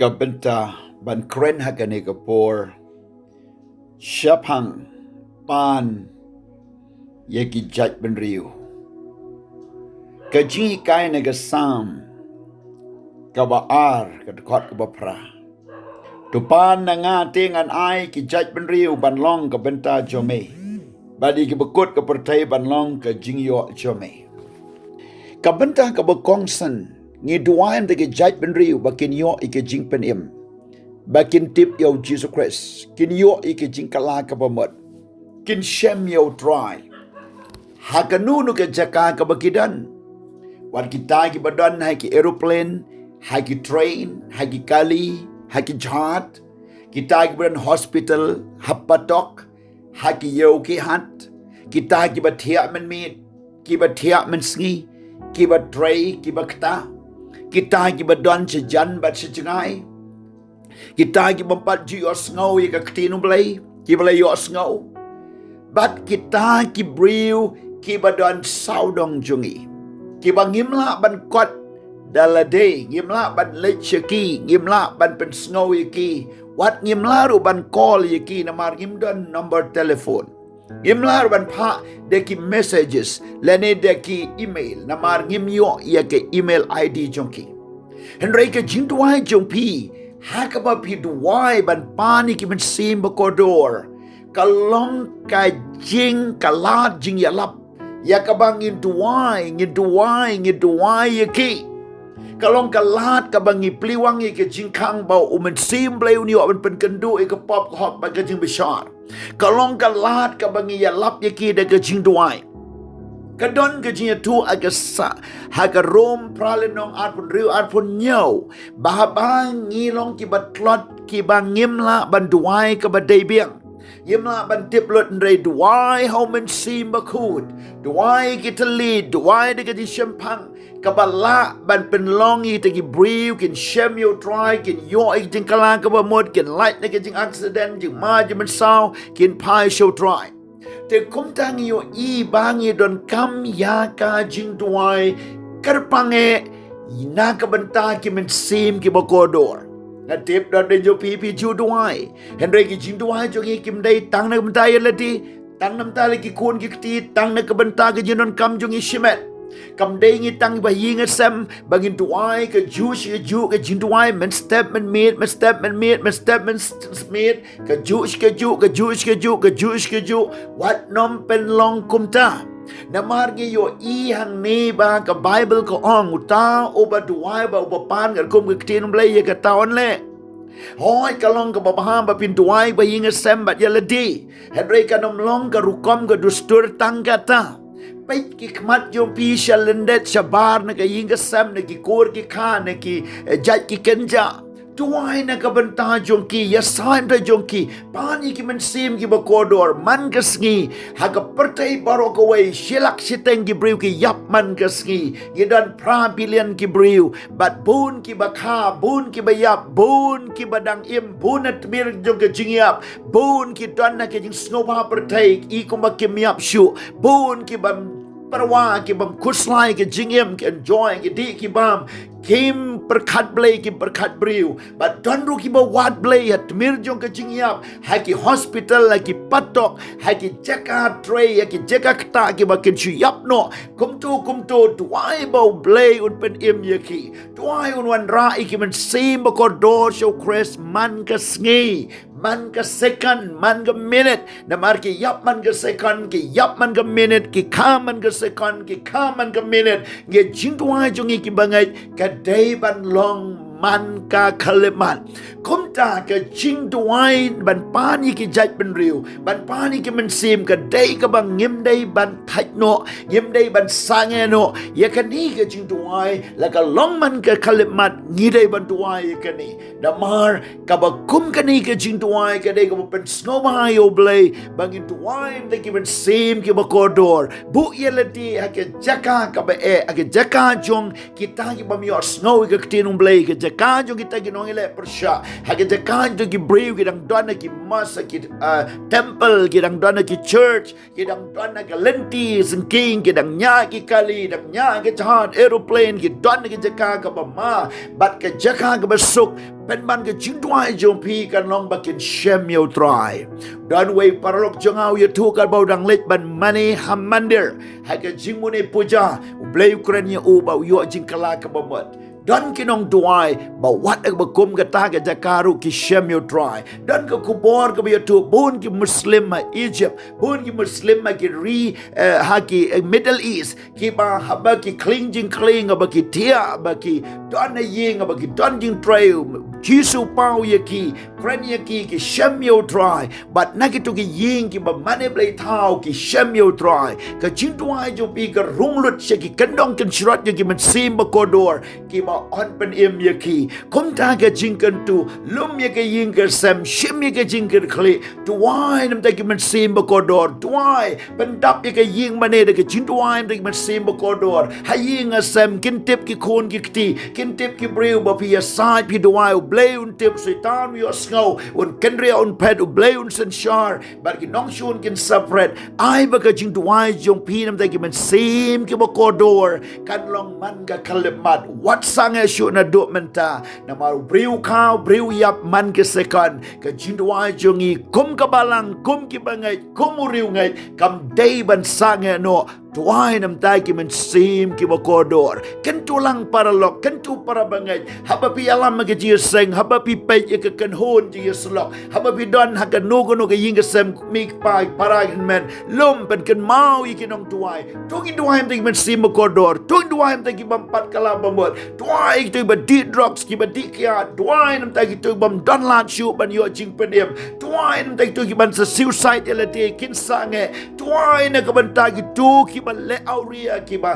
Kabenta ban kren hakane kapor Shapang pan yeki jaj bynriew Kaji kai naga sam Kaba ar kadkot kaba pra Tupan na nga tingan ay ki jaj bynriew banlong kabenta jome Badi ki bekut kepertai banlong ke jingyo jome Kabenta kaba kongsan Ngi duayan de ke jaj bynriew bakin yo ike jing pen im Bakin tip yo Jesus Christ kin yo ike jing kala kabamot kin shem yo try Hakanu nu ke jaka kabakidan Wan kita ki badan hai ki aeroplane hai ki train hai ki kali hai ki jahat kita ki badan hospital hapatok hai ki yo ki hat kita ki batia men mit ki batia men sngi ki batray ki bakta kita ki badan sejan bat sejengai kita ki bempat ju yo sngo ye ka ktinu blai ki blai yo sngo bat kita ki brew ki badan saudong jungi ki bangimla ban kot dalade ngimla ban lecheki ngimla ban pen sngo ye ki wat ngimla ru ban call ye ki namar ngimdan number telephone ngimla ru ban pha de ki messages lene de ki email namar ngimyo ye ke email id jongki henry ke jingtuai jongpi hakaba pi duai ban pani ki men sim bakodor kalong ka jing kalat jing yalap ya kabang ngiduai ye ki kalong kalat kabang ngipliwang ye ke jingkang bau umen sim bleu ni wan pen kendu e ke pop hot ba ke jing besar kalong kalat kabang yalap ye ki de ke jing duai kadon ke jing tu agasa hagarom pralenong arpun riu arpun nyau bahabang ngilong ki batlot ki bangimla ban duai ke badai biang Yimla ban tiplot ndre duai how men sim bakut duai kita lead duai de ki shempang kabala ban penlongi te ki brew kin shem yo try kin yo ik jing kala ka ba mod kin light ne ki jing accident jing ma jing sao kin pai show try te kumtang yo I bangi don kam ya ka jing duai karpange na ka banta ki men sim ki bakodor na tip dot de jo pi ju duai henry ki jing duai jo ki kim dai tang na banta ye lati tang nam ta le ki kun ki ti tang na ka banta ki jinon kam jo ngi shimet kam dai ngi tang ba yi nga sem bangin duai ka ju shi ju ka jing duai men step men meet men step men meet men step men meet ka ju what nom pen long kumta namargi yo I hang ni ba ka Bible ko ong uta oba duai ba oba pan ga kum ka tin blai ye ka taon le hoi kalong ka babaham ba pin duai ba yinga sem bat yaladi henry ka nom long ka rukom ka dustur tangata pait ki khmat yo pi shalendet shabar na ka yinga sem na ki kor ki kha na ki jat ki kenja duai na ka banta jongki ya saim da jongki pani ki men sim ki bakodor man ka sngi ha ka pertai baro ka wei shilak siteng ki brew ki yap man ka sngi gidan pra billion ki brew bat bun ki bakha bun ki bayap bun ki badang im bun at mir jong ka jingyap bun ki don na ki jing snoba pertai I kumba ki miap shu bun ki bam parwa ki bam kuslai ki jingim ki enjoy ki di ki bam kim perkat blay ki perkat brew but donru ki ba wat blay at mir jong ka jingyap ha ki hospital la ki patok ha ki jaka tray ha ki jaka kta ki ba kin yap no kumtu tuai ba blay un pen im ye ki tuai un wan ra ki men sim ba ko do show Chris man ka sngi man ka second man ka minute na mar ki yap man ka second ki yap man ka minute ki ka man ka second ki ka man ka minute nge jing tuai jong ki bangai ka day ban long man ka kaleman kumta ka jing duai ban pani ki jaj bynriew ban pani ki men sim ka day ka bang ngim day ban thaj no ngim day ban sange no ya ka ni ka jing duai la ka long man ka kaleman ngi day ban duai ya ka ni damar ka ba kum ka ni ka jing duai ka day ka ba pen snoma yo blay bangin duai de ki men sim ki ba kodor bu yelati ha ka jaka ka ba e ha ka jaka jong kita ki ba mi snow ka tinung blay ka jaka jo kita ginong ile persya hage jaka jo gi brew gidang dona ki mas ki temple gidang dona ki church gidang dona ki lenti sengking gidang nya ki kali dang nya ki jahat aeroplane ki dona ki jaka ka ma bat ka jaka ka besuk pen ban ke jingdwai jom pi kan long bakin shem yo try dan way paralok jangau ye tu kan bau dang let ban mani hamandir ha ke jingmune puja blay ukraine u bau yo jingkala ka bomot dan kinong duai bawat ak bakum kata ke jakaru ki shem yo try dan ke kubor ke tu bun ki muslim ma Egypt bun ki muslim ma ki haki Middle East ki ba haba ki cling aba ki tia aba ki don ying aba ki don jing trail jisu pau ye ki kren ye ki shem yo try but nakitu ki ying ki ba mane blay tau ki shem yo try ka jingduai jo pi ka runglut se ki kendong ken shrat ye ki men sim ba kodor ki ba on pen im ye ki kum ta ke jingkan tu lum ye ke ying ke sem shim ye ke jingkan kli tuai nam ta ki men sim ba kodor tuai pen dap ye ke ying mane de ke jing tuai nam ta ki men sim ba kodor ha ying a sem kin tip ki khon ki kti kin tip ki brew ba pi aside pi tuai blay un tip setan yo snow un kendria un pet u blay un sen shar but ki nong shun kin separate ai ba ka jing tuai jong pi nam ta ki men sim ki ba kodor kan long man ga kalemat what sange syu na do menta na maru brew kau brew yap man ke second ka jindwa jongi kum ka balang kum ki bangai kum uriu ngai kam day ban sange no tuai nam tai ki men sim ki bakodor ken tulang paralok ken tu para bangai haba pi alam ke ji seng haba pi pe ke ken hon ji slok haba pi don ha kan no ke ying ke sem mi pai para men lum pen ken mau ki nong tuai tungi tuai am men sim bakodor tungi tuai am ki bampat kala bamot tuai tu ba di drugs ki ba di kia tuai nam tai ki tu bam don la chu ban yo jing penem tuai nam tai tu ki ban sa suicide elate kin sange tuai na ka ban tai ki tu ki ba le auria ki ba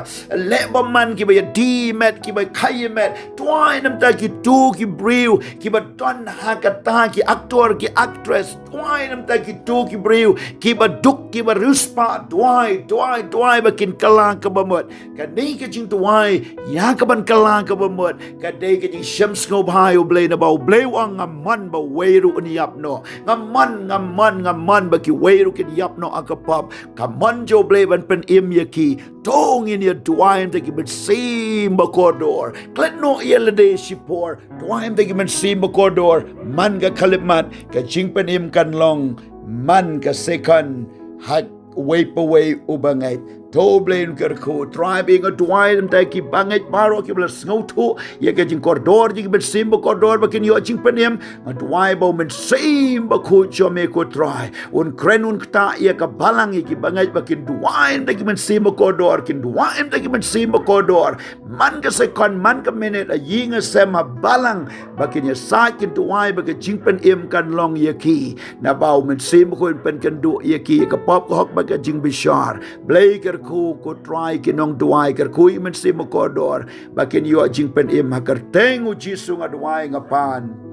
le baman ki ba ya di met ki ba khai met tuai nam ta ki tu ki brew ki ba don ha ka ta ki actor ki actress tuai nam ta ki tu ki brew ki ba duk ki ba ruspa tuai ba kin kala ka ba mot ka nei ka jing tuai ya ka ban kala ka ba mot ka dei ka jing shams ngo bhai o blay na ba blay wang ngaman ba weiru ni yap no ngaman ba ki weiru ki yap no akapap ka man jo blay ban pen im ki tong in ya duaim te ki ben sim ba kodor klet no yelade shipor duaim te ki ben sim ba kodor man ga kalimat ka jingpen im kan long man ka second hat wait away ubangai to blain kerku try being a duaim te ki bangai paro ki blas ngautu ye ka jing kodor ji ki ben sim ba kodor ba kin yo jingpen im a duai ba men sim ba ko jo me ko try un kren un ta ye ka balang ki bangai ba kin duaim te ki ben sim ba kodor kin duaim te ki ben sim ba kodor man ka second man ka minute a ying a sem a balang ba kin ye sa kin duai ba ka jingpen im kan long ye ki na ba men sim ko pen kan du ye ki ka pop ko hok ba ka jing bishar blay ku ko try kinong duai ker ku men sim ko dor bakin yo jing pen im hakar tengu jisu nga duai nga pan